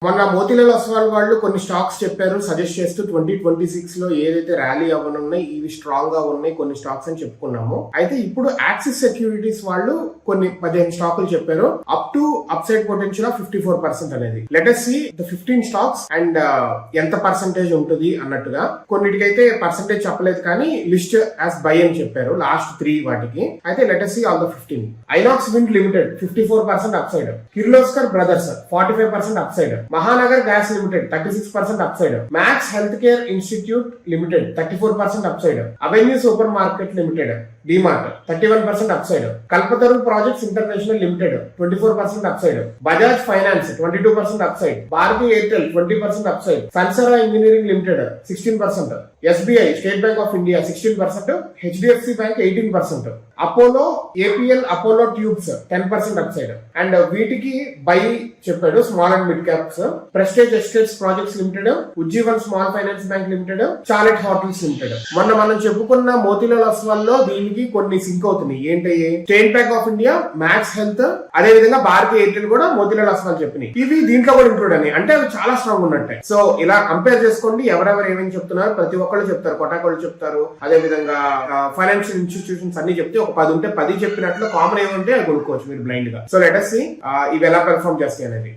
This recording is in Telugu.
మొన్న మోతీలాల్ ఒస్వాల్ వాళ్ళు కొన్ని స్టాక్స్ చెప్పారు సజెస్ట్ చేస్తూ 2026 లో ఏదైతే ర్యాలీ అవ్వనున్నాయి ఇవి స్ట్రాంగ్ గా ఉన్నాయి కొన్ని స్టాక్స్ అని చెప్పుకున్నాము. అయితే ఇప్పుడు యాక్సిస్ సెక్యూరిటీస్ వాళ్ళు కొన్ని 15 స్టాకులు చెప్పారు up to upside potential of 54% అనేది. Let us see the 15 stocks and ఎంత పర్సెంటేజ్ ఉంటుంది అన్నట్టుగా. కొన్నిటికైతే పర్సెంటేజ్ చెప్పలేదు కానీ లిస్ట్ యాజ్ బై అని చెప్పారు లాస్ట్ 3 వాటికి. అయితే let us see all the 15. Inox wind limited 54% upside, Kirloskar brothers 45% upside, Mahanagar gas limited 36% upside, max health care institute limited 34% upside, avenue super market limited DMart 31% upside, Kalpataru projects international limited 24% upside, Bajaj finance 22% upside, Bharti Airtel 20% upside, Sansera engineering limited 16%, SBI state bank of India 16%, HDFC bank 18%, Apollo APL Apollo tubes 10% upside. And వీటికి బై చెప్పాడు small and mid caps, prestige estates projects limited, Ujjivan small finance bank limited, Chalet hotels limited. మొన్న మనం చెప్పుకున్న మోతీలాల్ ఒస్వాల్ లో దీనికి కొన్ని సింక్ అవుతున్నాయి. ఏంటయ్యే? State bank of India, max health, అదే విధంగా భారతీయ ఎయిర్టెల్ కూడా మోతీలాల్ ఒస్వాల్ చెప్పినాయి. ఇవి దీంట్లో కూడా ఇంక్లూడ్ అని అంటే అవి చాలా స్ట్రాంగ్ ఉన్నట్టే. సో ఇలా కంపేర్ చేసుకోండి ఎవరెవరు ఏమేమి చెప్తున్నారు. ప్రతి ఒక్కళ్ళు చెప్తారు, కొటాకోళ్ళు చెప్తారు, అదే విధంగా ఫైనాన్షియల్ ఇన్స్టిట్యూషన్స్ అన్ని చెప్తే ఒక 10 ఉంటే 10 చెప్పినట్లు కామన్ ఏమంటే అది కొనుక్కోవచ్చు మీరు బ్లైండ్ గా. సో లెట్ us see ఇవి ఎలా పెర్ఫార్మ్ చేస్తాయి అనేది.